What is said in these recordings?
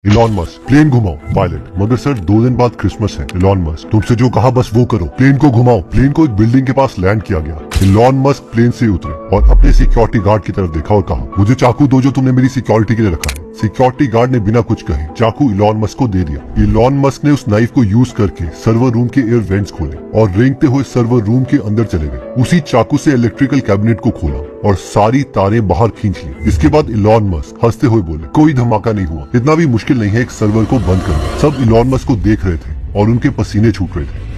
Elon Musk, plane घुमाओ pilot. मगर sir 2 दिन बाद क्रिसमस है। इलॉन मस्क, तुमसे जो कहा बस वो करो, प्लेन को घुमाओ। प्लेन को एक बिल्डिंग के पास लैंड किया गया। इलॉन मस्क प्लेन से उतरे और अपने सिक्योरिटी गार्ड की तरफ देखा और कहा, मुझे चाकू दो जो तुमने मेरी सिक्योरिटी के लिए रखा है। सिक्योरिटी गार्ड ने बिना कुछ कहे चाकू इलॉन मस्क को दे दिया। इलॉन मस्क ने उस नाइफ को यूज करके सर्वर रूम के एयर वेंट्स खोले और रेंगते हुए सर्वर रूम के अंदर चले गए। उसी चाकू से इलेक्ट्रिकल कैबिनेट को खोला और सारी तारें बाहर खींच ली। इसके बाद इलॉन मस्क हंसते हुए बोले, कोई धमाका नहीं हुआ, इतना भी मुश्किल नहीं है एक सर्वर को बंद करना। सब इलॉन मस्क को देख रहे थे और उनके पसीने छूट रहे थे।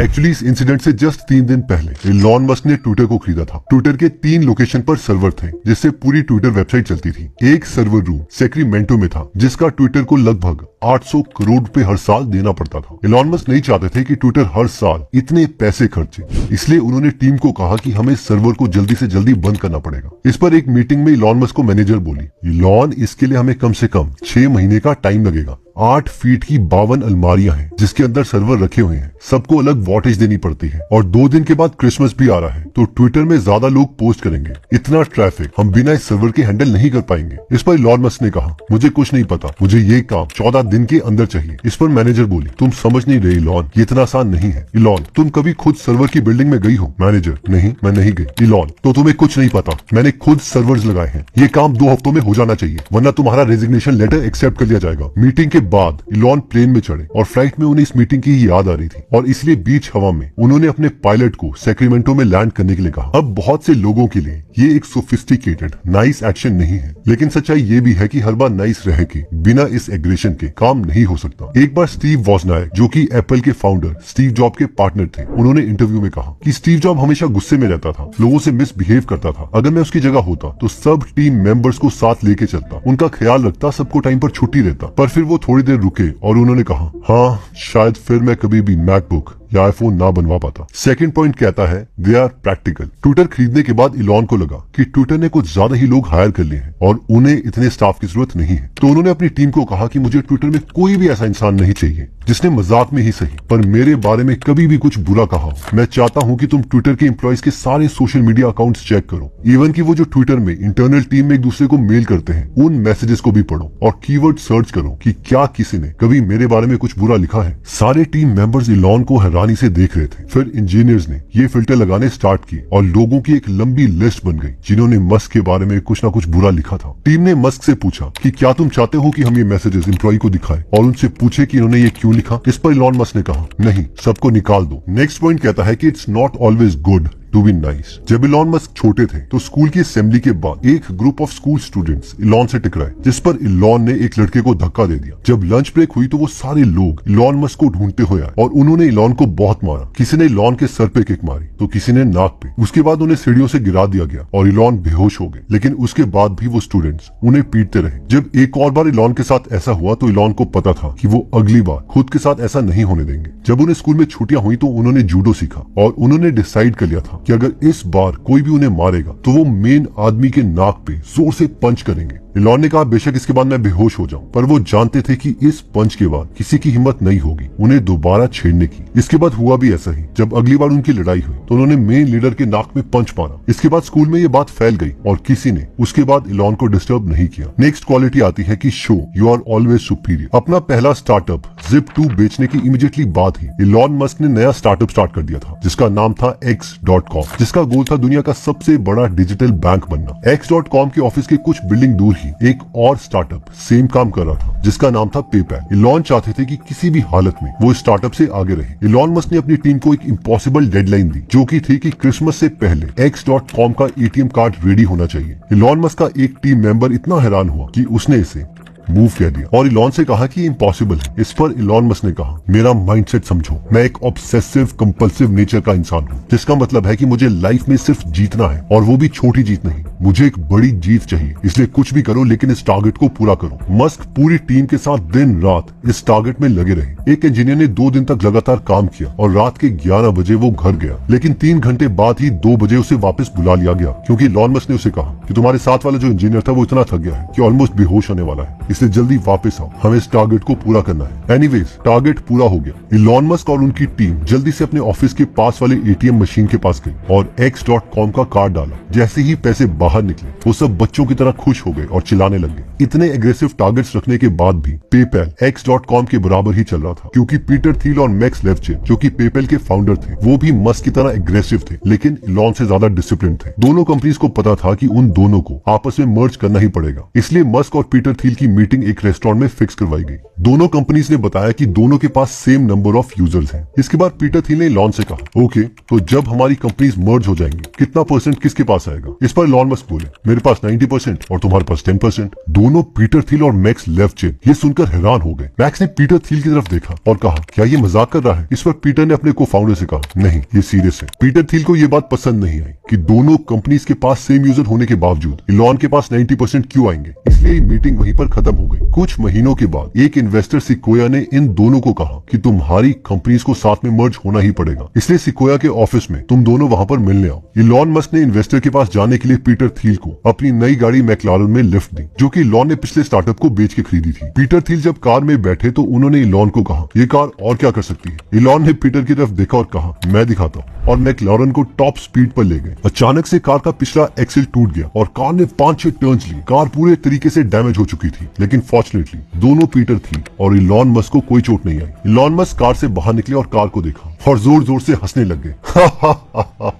एक्चुअली इस इंसिडेंट से जस्ट 3 दिन पहले इलॉन मस्क ने ट्विटर को खरीदा था। ट्विटर के 3 लोकेशन पर सर्वर थे जिससे पूरी ट्विटर वेबसाइट चलती थी। एक सर्वर रूम सैक्रामेंटो में था जिसका ट्विटर को लगभग 800 करोड़ रुपए हर साल देना पड़ता था। इलॉन मस्क नहीं चाहते थे कि ट्विटर हर साल इतने पैसे खर्चे, इसलिए उन्होंने टीम को कहा कि हमें सर्वर को जल्दी से जल्दी बंद करना पड़ेगा। इस पर एक मीटिंग में इलॉन मस्क को मैनेजर बोली, इलॉन इसके लिए हमें कम से कम 6 महीने का टाइम लगेगा। 8 फीट की 52 अलमारियां हैं जिसके अंदर सर्वर रखे हुए हैं, सबको अलग वॉटेज देनी पड़ती है और 2 दिन के बाद क्रिसमस भी आ रहा है तो ट्विटर में ज्यादा लोग पोस्ट करेंगे। इतना ट्रैफिक हम बिना इस सर्वर के हैंडल नहीं कर पाएंगे। इस पर इलॉन मस्क ने कहा, मुझे कुछ नहीं पता, मुझे ये काम 14 दिन के अंदर चाहिए। इस पर मैनेजर बोली, तुम समझ नहीं रहे इलॉन, ये इतना आसान नहीं है। इलॉन, तुम कभी खुद सर्वर की बिल्डिंग में गई हो? मैनेजर, नहीं मैं नहीं गई। इलॉन, तो तुम्हें कुछ नहीं पता, मैंने खुद सर्वर्स लगाए हैं। ये काम 2 हफ्तों में हो जाना चाहिए वरना तुम्हारा रेजिग्नेशन लेटर एक्सेप्ट कर लिया जाएगा। मीटिंग के बाद इलॉन प्लेन में चढ़े और फ्लाइट में उन्हें इस मीटिंग की ही याद आ रही थी और इसलिए बीच हवा में उन्होंने अपने पायलट को सैक्रामेंटो में लैंड करने के लिए कहा। अब बहुत से लोगों के लिए ये एक सोफिस्टिकेटेड नाइस एक्शन नहीं है, लेकिन सच्चाई ये भी है कि हर बार नाइस रह के बिना इस एग्रेशन के काम नहीं हो सकता। एक बार स्टीव वॉजनायक, जो कि एप्पल के फाउंडर स्टीव जॉब के पार्टनर थे, उन्होंने इंटरव्यू में कहा कि स्टीव जॉब हमेशा गुस्से में रहता था, लोगों से मिसबिहेव करता था। अगर मैं उसकी जगह होता तो सब टीम मेंबर्स को साथ लेके चलता, उनका ख्याल रखता, सबको टाइम पर छुट्टी देता। पर फिर वो थोड़ी देर रुके और उन्होंने कहा, हाँ शायद फिर मैं कभी भी मैकबुक या आईफोन ना बनवा पाता। सेकंड पॉइंट कहता है, दे आर प्रैक्टिकल। ट्विटर खरीदने के बाद इलॉन को लगा कि ट्विटर ने कुछ ज्यादा ही लोग हायर कर लिए हैं और उन्हें इतने स्टाफ की जरूरत नहीं है। तो उन्होंने अपनी टीम को कहा कि मुझे ट्विटर में कोई भी ऐसा इंसान नहीं चाहिए जिसने मजाक में ही सही पर मेरे बारे में कभी भी कुछ बुरा कहा हो। मैं चाहता हूं कि तुम ट्विटर के एम्प्लॉइज के सारे सोशल मीडिया अकाउंट्स चेक करो, इवन कि वो जो ट्विटर में इंटरनल टीम में एक दूसरे को मेल करते हैं उन मैसेजेस को भी पढ़ो और कीवर्ड सर्च करो कि क्या किसी ने कभी मेरे बारे में कुछ बुरा लिखा है। सारे टीम मेंबर्स इलॉन को हैरानी से देख रहे थे। फिर इंजीनियर्स ने ये फिल्टर लगाने स्टार्ट किए और लोगों की एक लंबी लिस्ट बन गई जिन्होंने मस्क के बारे में कुछ ना कुछ बुरा लिखा था। टीम ने मस्क से पूछा कि क्या तुम चाहते हो कि हम ये मैसेजेस एम्प्लॉय को दिखाएं और उनसे पूछे कि इन्होंने ये क्यों लिखा। इस पर इलॉन मस्क ने कहा, नहीं, सबको निकाल दो। नेक्स्ट पॉइंट कहता है कि it's not always good to be nice. जब इलॉन मस्क छोटे थे तो स्कूल की असेंबली के बाद एक group of school students Elon से टकराए जिस पर इलॉन ने एक लड़के को धक्का दे दिया। जब लंच ब्रेक हुई तो वो सारे लोग इलॉन मस्क को ढूंढते हुए आए और उन्होंने इलॉन को बहुत मारा। किसी ने इलॉन के सर पे किक मारी तो किसी ने नाक पे। उसके बाद उन्हें सीढ़ियों से गिरा दिया गया और इलॉन बेहोश हो गए, लेकिन उसके बाद भी वो स्टूडेंट्स उन्हें पीटते रहे। जब एक और बार इलॉन के साथ ऐसा हुआ तो इलॉन को पता था कि वो अगली बार खुद के साथ ऐसा नहीं होने देंगे। जब उन्हें स्कूल में छुट्टियां हुई तो उन्होंने जूडो सीखा और उन्होंने डिसाइड कर लिया था कि अगर इस बार कोई भी उन्हें मारेगा तो वो मेन आदमी के नाक पे जोर से पंच करेंगे। इलॉन ने कहा, बेशक इसके बाद मैं बेहोश हो जाऊं, पर वो जानते थे कि इस पंच के बाद किसी की हिम्मत नहीं होगी उन्हें दोबारा छेड़ने की। इसके बाद हुआ भी ऐसा ही। जब अगली बार उनकी लड़ाई हुई तो उन्होंने मेन लीडर के नाक में पंच मारा। इसके बाद स्कूल में ये बात फैल गई और किसी ने उसके बाद इलॉन को डिस्टर्ब नहीं किया। नेक्स्ट क्वालिटी आती है कि so you are always superior. अपना पहला स्टार्टअप Zip2 बेचने की इमीडिएटली बाद ही इलॉन मस्क ने नया स्टार्टअप स्टार्ट कर दिया था जिसका नाम था X.com, जिसका गोल था दुनिया का सबसे बड़ा डिजिटल बैंक बनना। X.com के ऑफिस के कुछ बिल्डिंग दूर ही एक और स्टार्टअप सेम काम कर रहा था जिसका नाम था पेपैल। इलॉन चाहते थे कि किसी भी हालत में वो स्टार्टअप से आगे रहे। इलॉन मस्क ने अपनी टीम को एक इम्पॉसिबल डेडलाइन दी जो कि थी कि क्रिसमस से पहले X.com का ATM कार्ड रेडी होना चाहिए। इलॉन मस्क का एक टीम मेंबर इतना हैरान हुआ कि उसने इसे मूव कह दिया और इलॉन से कहा कि इम्पॉसिबल है। इस पर इलॉन मस्क ने कहा, मेरा माइंडसेट समझो, मैं एक ऑब्सेसिव कंपल्सिव नेचर का इंसान हूँ, जिसका मतलब है कि मुझे लाइफ में सिर्फ जीतना है और वो भी छोटी जीत नहीं, मुझे एक बड़ी जीत चाहिए, इसलिए कुछ भी करो लेकिन इस टारगेट को पूरा करो। मस्क पूरी टीम के साथ दिन रात इस टारगेट में लगे रहे। एक इंजीनियर ने 2 दिन तक लगातार काम किया और रात के 11 बजे वो घर गया, लेकिन 3 घंटे बाद ही 2 बजे उसे वापस बुला लिया गया, क्योंकि इलॉन मस्क ने उसे कहा कि तुम्हारे साथ वाला जो इंजीनियर था वो इतना थक गया है कि ऑलमोस्ट बेहोश होने वाला है, इसलिए जल्दी वापस आओ, हमें इस टारगेट को पूरा करना है। एनीवेज टारगेट पूरा हो गया। इलॉन मस्क और उनकी टीम जल्दी से अपने ऑफिस के पास वाले एटीएम मशीन के पास गई और X.com का कार्ड डाला। जैसे ही पैसे बाहर निकले वो सब बच्चों की तरह खुश हो गए और चिल्लाने लगे। इतने एग्रेसिव टारगेट्स रखने के बाद भी पेपैल X.com के बराबर ही चल रहा था, क्योंकि पीटर थिल और मैक्स लेफ्चिन जो कि पेपैल के फाउंडर थे वो भी मस्क की तरह एग्रेसिव थे, लेकिन इलॉन से ज्यादा डिसिप्लिन थे। दोनों कंपनीज को पता था कि उन दोनों को आपस में मर्ज करना ही पड़ेगा, इसलिए मस्क और पीटर थिल की मीटिंग एक रेस्टोरेंट में फिक्स करवाई गई। दोनों कंपनीज ने बताया कि दोनों के पास सेम नंबर ऑफ यूजर्स हैं। इसके बाद पीटर थिल ने इलॉन से कहा, ओके तो जब हमारी कंपनीज मर्ज हो जाएंगी कितना परसेंट किसके पास आएगा? इस पर इलॉन मस्क बोले, मेरे पास 90% और तुम्हारे पास 10%। दोनों पीटर थिल और मैक्स लेफ्चिन ये सुनकर हैरान हो गए। मैक्स ने पीटर थिल की तरफ देखा और कहा, क्या ये मजाक कर रहा है? इस पर पीटर ने अपने को फाउंडर से कहा, नहीं ये सीरियस है। पीटर थिल को ये बात पसंद नहीं आई कि दोनों कंपनीज के पास सेम यूजर होने के बावजूद इलॉन के पास 90% क्यों आएंगे, इसलिए मीटिंग वहीं पर खत्म हो गई। कुछ महीनों के बाद एक इन्वेस्टर सिक्वोया ने इन दोनों को कहा कि तुम्हारी कंपनीज को साथ में मर्ज होना ही पड़ेगा, इसलिए सिक्वोया के ऑफिस में तुम दोनों वहां पर मिलने आओ। इलॉन मस्क ने इन्वेस्टर के पास जाने के लिए पीटर थिल को अपनी नई गाड़ी मैक्लारन में लिफ्ट दी, जो कि इलॉन ने पिछले स्टार्टअप को बेच के खरीदी थी। पीटर थिल जब कार में बैठे तो उन्होंने इलॉन को कहा, ये कार और क्या कर सकती है? इलॉन ने पीटर की तरफ देखा और कहा, मैं दिखाता हूँ, और मैक्लारन को टॉप स्पीड पर ले गए। अचानक से कार का पिछला एक्सिल टूट गया और कार ने 5-6 टर्न्स लिए। कार पूरे तरीके से डैमेज हो चुकी थी, लेकिन फॉर्चुनेटली दोनों पीटर थिल और इलॉन मस्क को कोई चोट नहीं आई। इलॉन मस्क कार से बाहर निकले और कार को देखा और जोर जोर से हंसने लग गए।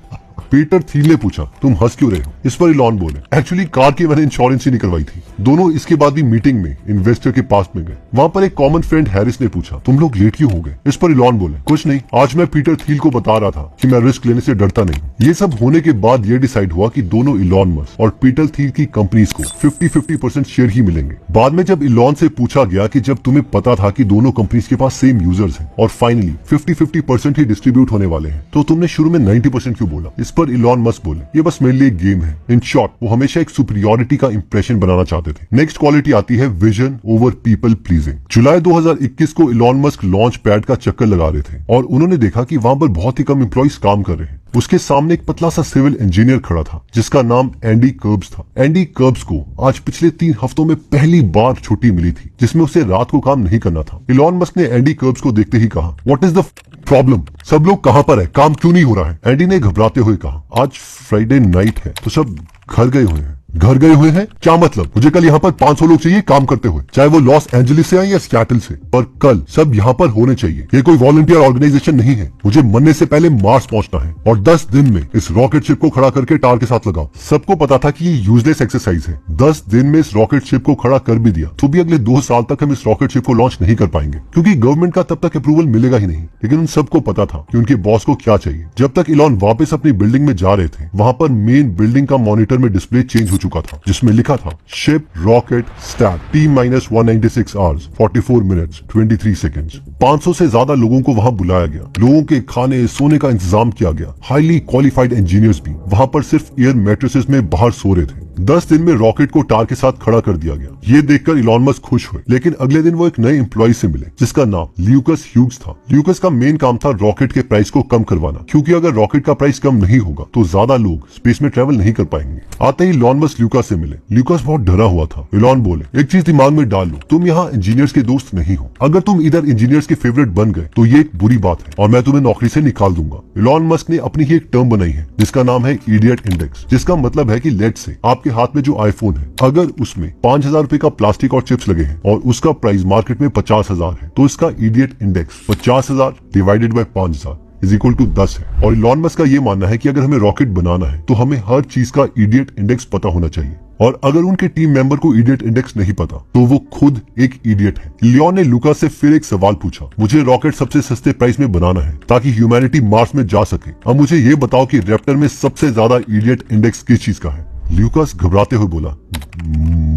पीटर थिल ने पूछा, तुम हंस क्यों रहे हो? इस पर इलॉन बोले, एक्चुअली कार की मैंने इंश्योरेंस ही नहीं करवाई थी। दोनों इसके बाद भी मीटिंग में इन्वेस्टर के पास में गए। वहां पर एक कॉमन फ्रेंड हैरिस ने पूछा, तुम लोग लेट क्यों हो गए? इस पर इलॉन बोले, कुछ नहीं, आज मैं पीटर थिल को बता रहा था कि मैं रिस्क लेने से डरता नहीं। ये सब होने के बाद ये डिसाइड हुआ कि दोनों इलॉन मस्क और पीटर थिल की कंपनीज को 50-50% शेयर ही मिलेंगे। बाद में जब इलॉन से पूछा गया कि जब तुम्हें पता था कि दोनों कंपनीज के पास सेम यूजर्स हैं और फाइनली 50-50% ही डिस्ट्रीब्यूट होने वाले हैं, तो तुमने शुरू में 90% क्यों बोला? इस पर इलॉन मस्क बोले, ये बस मेरे लिए एक गेम है। इन शॉर्ट वो हमेशा एक सुपीरियॉरिटी का इंप्रेशन बनाना चाहते थे। नेक्स्ट क्वालिटी आती है विजन ओवर पीपल प्लीजिंग। जुलाई 2021 को इलॉन मस्क लॉन्च पैड का चक्कर लगा रहे थे और उन्होंने देखा कि वहां पर बहुत ही कम एम्प्लॉइज काम कर रहे हैं। उसके सामने एक पतला सा सिविल इंजीनियर खड़ा था जिसका नाम एंडी कर्ब्स था। एंडी कर्ब्स को आज पिछले 3 हफ्तों में पहली बार छुट्टी मिली थी जिसमें उसे रात को काम नहीं करना था। इलॉन मस्क ने एंडी कर्ब्स को देखते ही कहा, व्हाट इज द प्रॉब्लम? सब लोग कहां पर है? काम क्यों नहीं हो रहा है? एंडी ने घबराते हुए कहा, आज फ्राइडे नाइट है तो सब घर गए हुए हैं। घर गए हुए हैं क्या मतलब? मुझे कल यहाँ पर 500 लोग चाहिए काम करते हुए, चाहे वो लॉस एंजलिस से आए या सियाटल से, पर कल सब यहाँ पर होने चाहिए। ये कोई वॉलंटियर ऑर्गेनाइजेशन नहीं है। मुझे मरने से पहले मार्स पहुंचना है और 10 दिन में इस रॉकेट शिप को खड़ा करके टार के साथ लगाओ। सबको पता था कि ये यूजलेस एक्सरसाइज है। 10 दिन में इस रॉकेट शिप को खड़ा कर भी दिया तो भी अगले 2 साल तक हम इस रॉकेट शिप को लॉन्च नहीं कर पाएंगे, क्योंकि गवर्नमेंट का तब तक अप्रूवल मिलेगा ही नहीं। लेकिन उन सबको पता था कि उनके बॉस को क्या चाहिए। जब तक इलॉन वापस अपनी बिल्डिंग में जा रहे थे, वहां पर मेन बिल्डिंग का मॉनिटर में डिस्प्ले चेंज हो चुका था, जिसमें लिखा था, ship rocket stat T-196 hours 44 minutes 23 seconds. 500 से ज्यादा लोगों को वहां बुलाया गया। लोगों के खाने सोने का इंतजाम किया गया। हाईली क्वालिफाइड इंजीनियर्स भी वहां पर सिर्फ एयर मैट्रेसेस में बाहर सो रहे थे। 10 दिन में रॉकेट को टार के साथ खड़ा कर दिया गया। ये देखकर इलॉन मस्क खुश हुए, लेकिन अगले दिन वो एक नए एम्प्लॉय से मिले जिसका नाम ल्यूकस ह्यूग्स था। ल्यूकस का मेन काम था रॉकेट के प्राइस को कम करवाना, क्योंकि अगर रॉकेट का प्राइस कम नहीं होगा तो ज्यादा लोग स्पेस में ट्रेवल नहीं कर पाएंगे। आते ही इलॉन मस्क ल्यूकस से मिले। ल्यूकस बहुत डरा हुआ था। इलॉन बोले, एक चीज दिमाग में डाल लो, तुम यहाँ इंजीनियर्स के दोस्त नहीं हो। अगर तुम इधर इंजीनियर्स के फेवरेट बन गए तो ये एक बुरी बात है और मैं तुम्हें नौकरी से निकाल दूंगा। इलॉन मस्क ने अपनी ही एक टर्म बनाई है जिसका नाम है इडियट इंडेक्स, जिसका मतलब है कि लेट से आपके हाथ में जो आईफोन है, अगर उसमें 5000 रुपए का प्लास्टिक और चिप्स लगे हैं और उसका प्राइस मार्केट में 50,000 है, तो इसका idiot index 50,000 divided by 5000 is equal to 10 है। और इलॉन मस्क का ये मानना है कि अगर हमें रॉकेट बनाना है तो हमें हर चीज का इडियट इंडेक्स पता होना चाहिए, और अगर उनके टीम मेंबर को इडियट इंडेक्स नहीं पता तो वो खुद एक इडियट है। लियोन ने लूकास से फिर एक सवाल पूछा, मुझे रॉकेट सबसे सस्ते प्राइस में बनाना है ताकि ह्यूमैनिटी मार्स में जा सके। अब मुझे ये बताओ कि रैप्टर में सबसे ज्यादा इडियट इंडेक्स किस चीज का है? लूकास घबराते हुए बोला,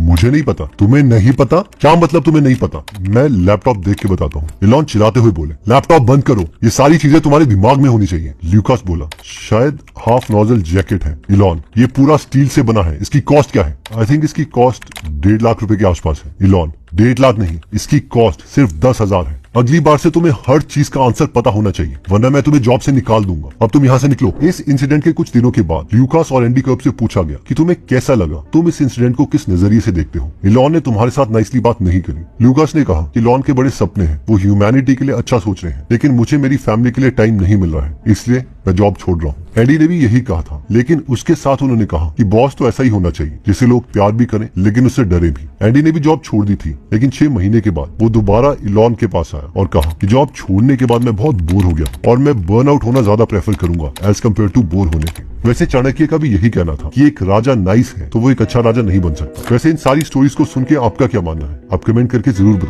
मुझे नहीं पता। तुम्हें नहीं पता? क्या मतलब तुम्हें नहीं पता? मैं लैपटॉप देख के बताता हूँ। इलॉन चिल्लाते हुए बोले, लैपटॉप बंद करो, ये सारी चीजें तुम्हारे दिमाग में होनी चाहिए। ल्यूकास बोला, शायद हाफ नोजल जैकेट है। इलॉन, ये पूरा स्टील से बना है, इसकी कॉस्ट क्या है? आई थिंक इसकी कॉस्ट 1.5 लाख रुपए के आसपास है। इलॉन, 1.5 लाख नहीं, इसकी कॉस्ट सिर्फ 10,000 है। अगली बार से तुम्हें हर चीज का आंसर पता होना चाहिए, वरना मैं तुम्हें जॉब से निकाल दूंगा। अब तुम यहाँ से निकलो। इस इंसिडेंट के कुछ दिनों के बाद ल्यूकास और एंडी कर्ब से पूछा गया कि तुम्हें कैसा लगा, तुम इस इंसिडेंट को किस नजरिए से देखते हो। इलॉन ने तुम्हारे साथ नाइसली बात नहीं करी। ल्यूकास ने कहा कि इलॉन के बड़े सपने हैं, वो ह्यूमैनिटी के लिए अच्छा सोच रहे हैं, लेकिन मुझे मेरी फैमिली के लिए टाइम नहीं मिल रहा है, इसलिए मैं जॉब छोड़ रहा हूँ। एंडी ने भी यही कहा था, लेकिन उसके साथ उन्होंने कहा कि बॉस तो ऐसा ही होना चाहिए जिसे लोग प्यार भी करें लेकिन उससे डरे भी। एंडी ने भी जॉब छोड़ दी थी, लेकिन 6 महीने के बाद वो दोबारा इलॉन के पास आया और कहा कि जॉब छोड़ने के बाद मैं बहुत बोर हो गया और मैं बर्नआउट होना ज्यादा प्रेफर करूंगा एज कम्पेयर टू बोर होने के। वैसे चाणक्य का भी यही कहना था कि एक राजा नाइस है तो वो एक अच्छा राजा नहीं बन सकता। वैसे इन सारी स्टोरीज को सुन के आपका क्या मानना है, आप कमेंट करके जरूर बताएं।